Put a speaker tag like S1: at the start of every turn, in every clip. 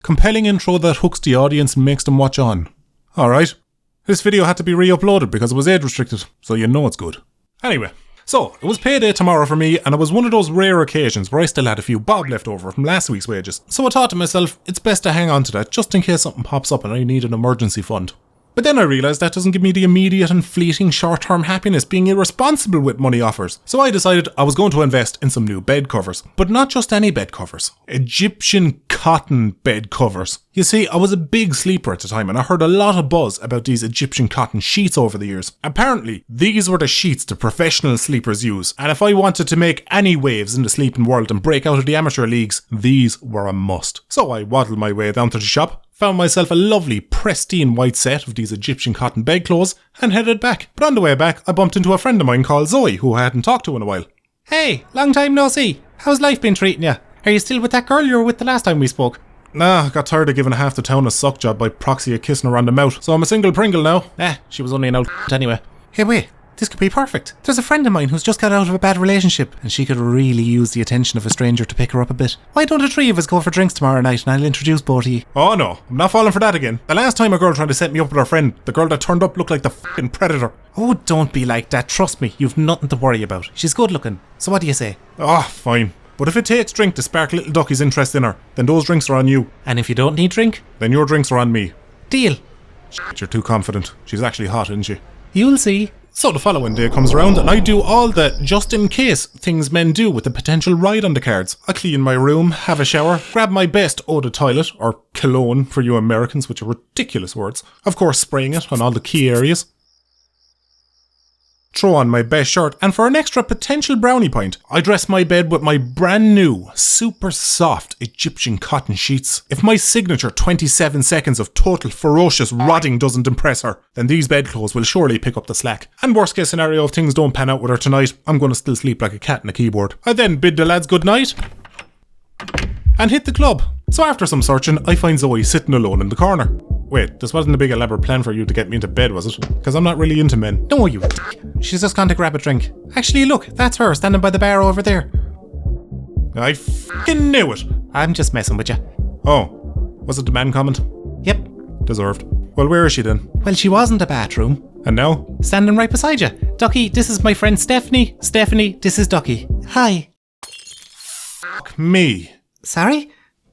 S1: Compelling intro that hooks the audience and makes them watch on. Alright. This video had to be re-uploaded because it was age restricted, so you know it's good. Anyway, so it was payday tomorrow for me, and it was one of those rare occasions where I still had a few bob left over from last week's wages. So I thought to myself, it's best to hang on to that just in case something pops up and I need an emergency fund. But then I realised that doesn't give me the immediate and fleeting short-term happiness being irresponsible with money offers. So I decided I was going to invest in some new bed covers. But not just any bed covers. Egyptian cotton bed covers. You see, I was a big sleeper at the time and I heard a lot of buzz about these Egyptian cotton sheets over the years. Apparently, these were the sheets the professional sleepers use, and if I wanted to make any waves in the sleeping world and break out of the amateur leagues, these were a must. So I waddled my way down to the shop, found myself a lovely pristine white set of these Egyptian cotton bedclothes and headed back. But on the way back, I bumped into a friend of mine called Zoe, who I hadn't talked to in a while.
S2: Hey, long time no see. How's life been treating you? Are you still with that girl you were with the last time we spoke?
S1: Nah, I got tired of giving half the town a suck job by proxy of kissing her on the mouth, so I'm a single Pringle now.
S2: She was only an old anyway. Hey wait, this could be perfect. There's a friend of mine who's just got out of a bad relationship and she could really use the attention of a stranger to pick her up a bit. Why don't the three of us go for drinks tomorrow night and I'll introduce both of you?
S1: Oh no, I'm not falling for that again. The last time a girl tried to set me up with her friend, the girl that turned up looked like the fucking Predator.
S2: Oh, don't be like that, trust me, you've nothing to worry about. She's good looking, so what do you say?
S1: Oh, fine. But if it takes drink to spark little Ducky's interest in her, then those drinks are on you.
S2: And if you don't need drink?
S1: Then your drinks are on me.
S2: Deal.
S1: Shit, you're too confident. She's actually hot, isn't she?
S2: You'll see.
S1: So the following day comes around and I do all the just in case things men do with the potential ride on the cards. I clean my room, have a shower, grab my best eau de toilette, or cologne for you Americans, which are ridiculous words. Of course spraying it on all the key areas. Throw on my best shirt, and for an extra potential brownie point, I dress my bed with my brand new, super soft Egyptian cotton sheets. If my signature 27 seconds of total ferocious rodding doesn't impress her, then these bedclothes will surely pick up the slack. And worst case scenario, if things don't pan out with her tonight, I'm going to still sleep like a cat in a keyboard. I then bid the lads good night and hit the club. So after some searching, I find Zoe sitting alone in the corner. Wait, this wasn't a big elaborate plan for you to get me into bed, was it? Because I'm not really into men.
S2: No, you She's just gone to grab a drink. Actually, look, that's her standing by the bar over there.
S1: I fucking knew it.
S2: I'm just messing with you.
S1: Oh, was it the man comment?
S2: Yep.
S1: Deserved. Well, where is she then?
S2: Well, she was in the bathroom.
S1: And now?
S2: Standing right beside you. Ducky, this is my friend Stephanie. Stephanie, this is Ducky. Hi.
S1: Fuck me.
S2: Sorry?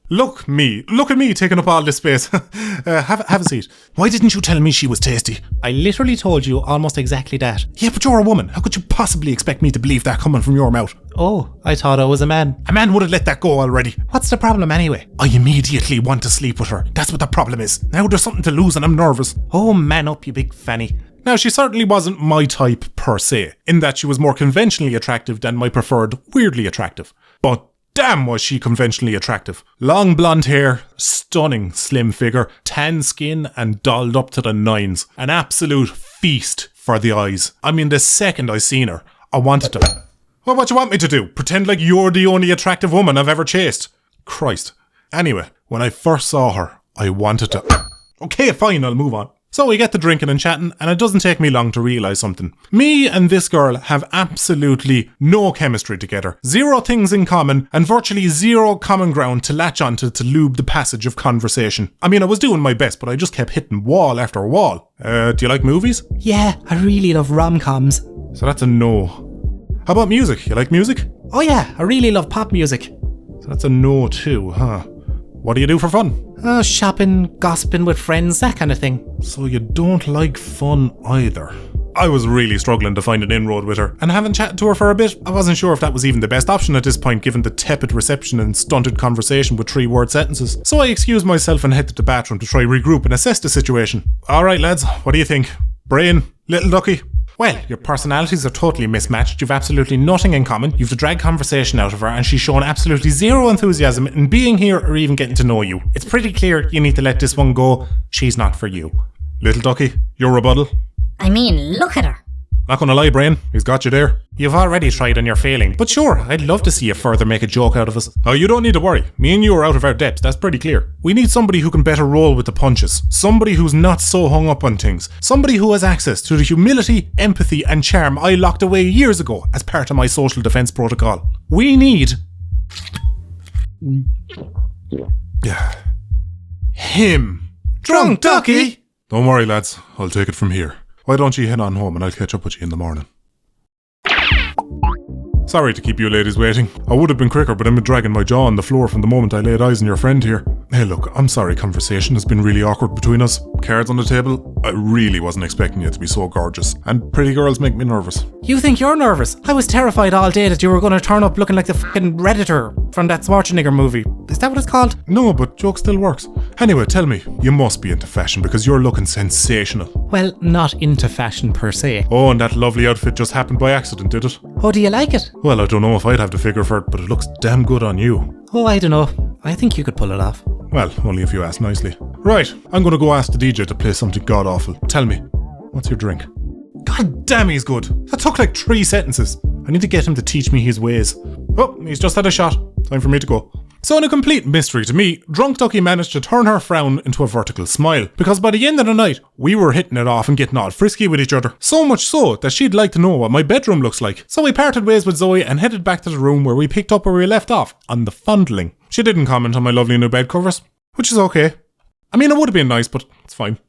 S1: Look at me taking up all this space. Have a seat. Why didn't you tell me she was tasty?
S2: I literally told you almost exactly that.
S1: Yeah, but you're a woman. How could you possibly expect me to believe that coming from your mouth?
S2: Oh, I thought I was a man.
S1: A man would have let that go already.
S2: What's the problem anyway?
S1: I immediately want to sleep with her. That's what the problem is. Now there's something to lose and I'm nervous.
S2: Oh, man up, you big fanny.
S1: Now, she certainly wasn't my type per se, in that she was more conventionally attractive than my preferred weirdly attractive. But damn was she conventionally attractive. Long blonde hair, stunning slim figure, tan skin and dolled up to the nines. An absolute feast for the eyes. I mean, the second I seen her, I wanted to... Well, what do you want me to do? Pretend like you're the only attractive woman I've ever chased? Christ. Anyway, when I first saw her, I wanted to... Okay, fine, I'll move on. So we get to drinking and chatting, and it doesn't take me long to realise something. Me and this girl have absolutely no chemistry together, zero things in common, and virtually zero common ground to latch onto to lube the passage of conversation. I mean, I was doing my best, but I just kept hitting wall after wall. Do you like movies?
S2: Yeah, I really love rom-coms.
S1: So that's a no. How about music? You like music?
S2: Oh yeah, I really love pop music.
S1: So that's a no too, huh? What do you do for fun?
S2: Shopping, gossiping with friends, that kind of thing.
S1: So you don't like fun either. I was really struggling to find an inroad with her, and having chatted to her for a bit, I wasn't sure if that was even the best option at this point given the tepid reception and stunted conversation with 3-word sentences. So I excused myself and headed to the bathroom to try regroup and assess the situation. Alright lads, what do you think? Brain? Little Ducky? Well, your personalities are totally mismatched, you've absolutely nothing in common, you've to drag conversation out of her, and she's shown absolutely zero enthusiasm in being here or even getting to know you. It's pretty clear you need to let this one go, she's not for you. Little Ducky, your rebuttal?
S3: I mean, look at her.
S1: Not gonna lie, Brain, he's got you there. You've already tried and you're failing, but sure, I'd love to see you further make a joke out of us. Oh, you don't need to worry. Me and you are out of our depth, that's pretty clear. We need somebody who can better roll with the punches. Somebody who's not so hung up on things. Somebody who has access to the humility, empathy and charm I locked away years ago as part of my social defense protocol. We need... him.
S2: Drunk Ducky!
S1: Don't worry, lads. I'll take it from here. Why don't you head on home and I'll catch up with you in the morning. Sorry to keep you ladies waiting. I would have been quicker, but I've been dragging my jaw on the floor from the moment I laid eyes on your friend here. Hey look, I'm sorry conversation has been really awkward between us. Cards on the table, I really wasn't expecting you to be so gorgeous. And pretty girls make me nervous.
S2: You think you're nervous? I was terrified all day that you were going to turn up looking like the fucking Redditor from that Schwarzenegger movie. Is that what it's called?
S1: No, but joke still works. Anyway, tell me, you must be into fashion because you're looking sensational.
S2: Well, not into fashion per se.
S1: Oh, and that lovely outfit just happened by accident, did it?
S2: Oh, do you like it?
S1: Well, I don't know if I'd have the figure for it, but it looks damn good on you.
S2: Oh, I don't know. I think you could pull it off.
S1: Well, only if you ask nicely. Right, I'm gonna go ask the DJ to play something god-awful. Tell me, what's your drink? God damn, he's good. That took like 3 sentences. I need to get him to teach me his ways. Oh, he's just had a shot. Time for me to go. So in a complete mystery to me, Drunk Ducky managed to turn her frown into a vertical smile, because by the end of the night, we were hitting it off and getting all frisky with each other. So much so that she'd like to know what my bedroom looks like. So we parted ways with Zoe and headed back to the room where we picked up where we left off, on the fondling. She didn't comment on my lovely new bed covers, which is okay. I mean, it would have been nice, but it's fine.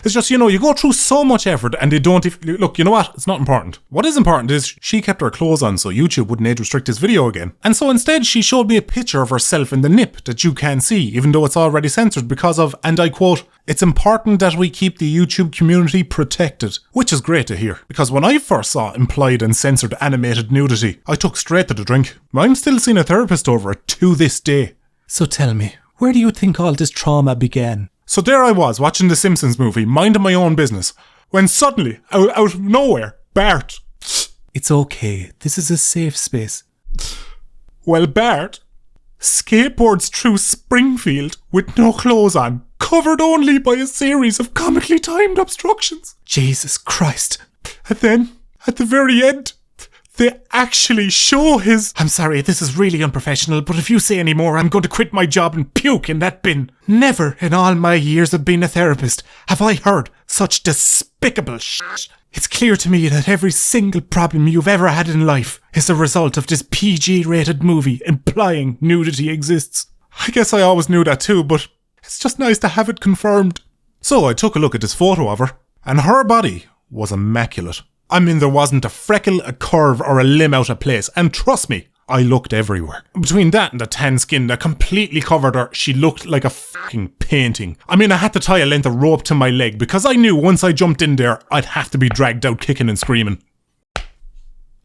S1: It's just, you know, you go through so much effort and they don't... Look, you know what? It's not important. What is important is she kept her clothes on so YouTube wouldn't age restrict this video again. And so instead she showed me a picture of herself in the nip that you can't see, even though it's already censored because of, and I quote, "It's important that we keep the YouTube community protected." Which is great to hear, because when I first saw implied and censored animated nudity, I took straight to the drink. I'm still seeing a therapist over it to this day.
S2: So tell me, where do you think all this trauma began?
S1: So there I was, watching the Simpsons movie, minding my own business, when suddenly, out of nowhere, Bart...
S2: It's okay, this is a safe space.
S1: Well, Bart skateboards through Springfield with no clothes on, covered only by a series of comically timed obstructions.
S2: Jesus Christ.
S1: And then, at the very end, they actually show his...
S2: I'm sorry, this is really unprofessional, but if you say any more, I'm going to quit my job and puke in that bin. Never in all my years of being a therapist have I heard such despicable shit. It's clear to me that every single problem you've ever had in life is a result of this PG-rated movie implying nudity exists.
S1: I guess I always knew that too, but it's just nice to have it confirmed. So I took a look at this photo of her, and her body was immaculate. I mean, there wasn't a freckle, a curve, or a limb out of place. And trust me, I looked everywhere. Between that and the tan skin that completely covered her, she looked like a fucking painting. I mean, I had to tie a length of rope to my leg because I knew once I jumped in there, I'd have to be dragged out kicking and screaming.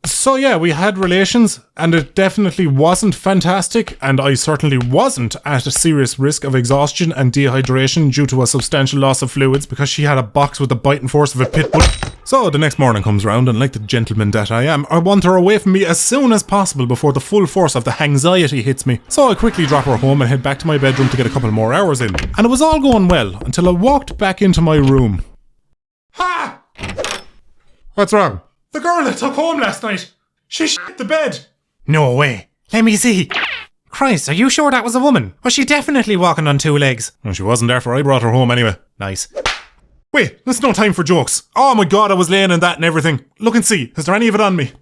S1: So yeah, we had relations, and it definitely wasn't fantastic, and I certainly wasn't at a serious risk of exhaustion and dehydration due to a substantial loss of fluids because she had a box with the biting force of a pit bull. So the next morning comes round, and like the gentleman that I am, I want her away from me as soon as possible before the full force of the anxiety hits me. So I quickly drop her home and head back to my bedroom to get a couple more hours in. And it was all going well until I walked back into my room. Ha! What's wrong? The girl I took home last night. She shit the bed.
S2: No way. Let me see. Christ, are you sure that was a woman? Was she definitely walking on 2 legs?
S1: Well, she wasn't after I brought her home anyway.
S2: Nice.
S1: Wait, there's no time for jokes. Oh my god, I was laying in that and everything. Look and see, is there any of it on me?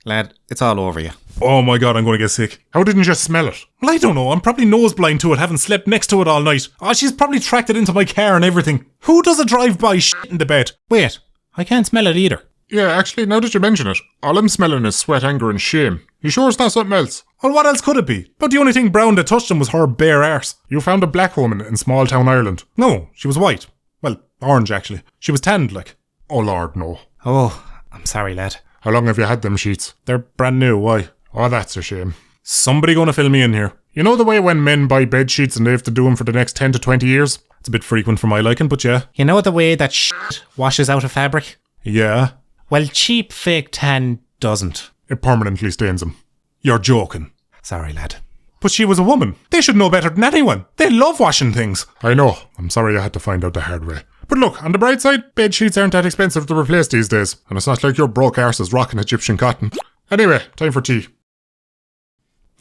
S2: Lad, it's all over you.
S1: Oh my god, I'm going to get sick. How didn't you just smell it? Well, I don't know, I'm probably nose blind to it, haven't slept next to it all night. Oh, she's probably tracked it into my car and everything. Who does a drive-by shit in the bed?
S2: Wait, I can't smell it either.
S4: Yeah, actually, now that you mention it, all I'm smelling is sweat, anger and shame. You sure it's not something else?
S1: Well, what else could it be? But the only thing brown that touched him was her bare arse.
S4: You found a black woman in small town Ireland.
S1: No, she was white. Well, orange actually. She was tanned like.
S4: Oh lord, no.
S2: Oh, I'm sorry, lad.
S4: How long have you had them sheets?
S1: They're brand new, why?
S4: Oh, that's a shame.
S1: Somebody gonna fill me in here.
S4: You know the way when men buy bed sheets and they have to do them for the next 10 to 20 years?
S1: It's a bit frequent for my liking, but yeah.
S2: You know the way that shit washes out of fabric?
S1: Yeah.
S2: Well, cheap fake tan doesn't.
S4: It permanently stains them.
S1: You're joking.
S2: Sorry, lad.
S1: But she was a woman. They should know better than anyone. They love washing things.
S4: I know. I'm sorry I had to find out the hard way. But look, on the bright side, bed sheets aren't that expensive to replace these days. And it's not like your broke arse is rocking Egyptian cotton. Anyway, time for tea.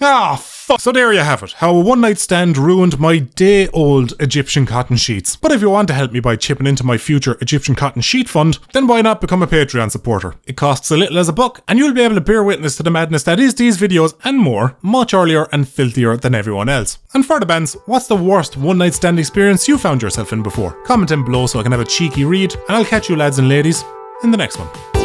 S1: Ah, fuck. So there you have it. How a one night stand ruined my day-old Egyptian cotton sheets. But if you want to help me by chipping into my future Egyptian cotton sheet fund, then why not become a Patreon supporter? It costs a little as a buck, and you'll be able to bear witness to the madness that is these videos and more, much earlier and filthier than everyone else. And for the bands, what's the worst one night stand experience you found yourself in before? Comment in below so I can have a cheeky read, and I'll catch you lads and ladies in the next one.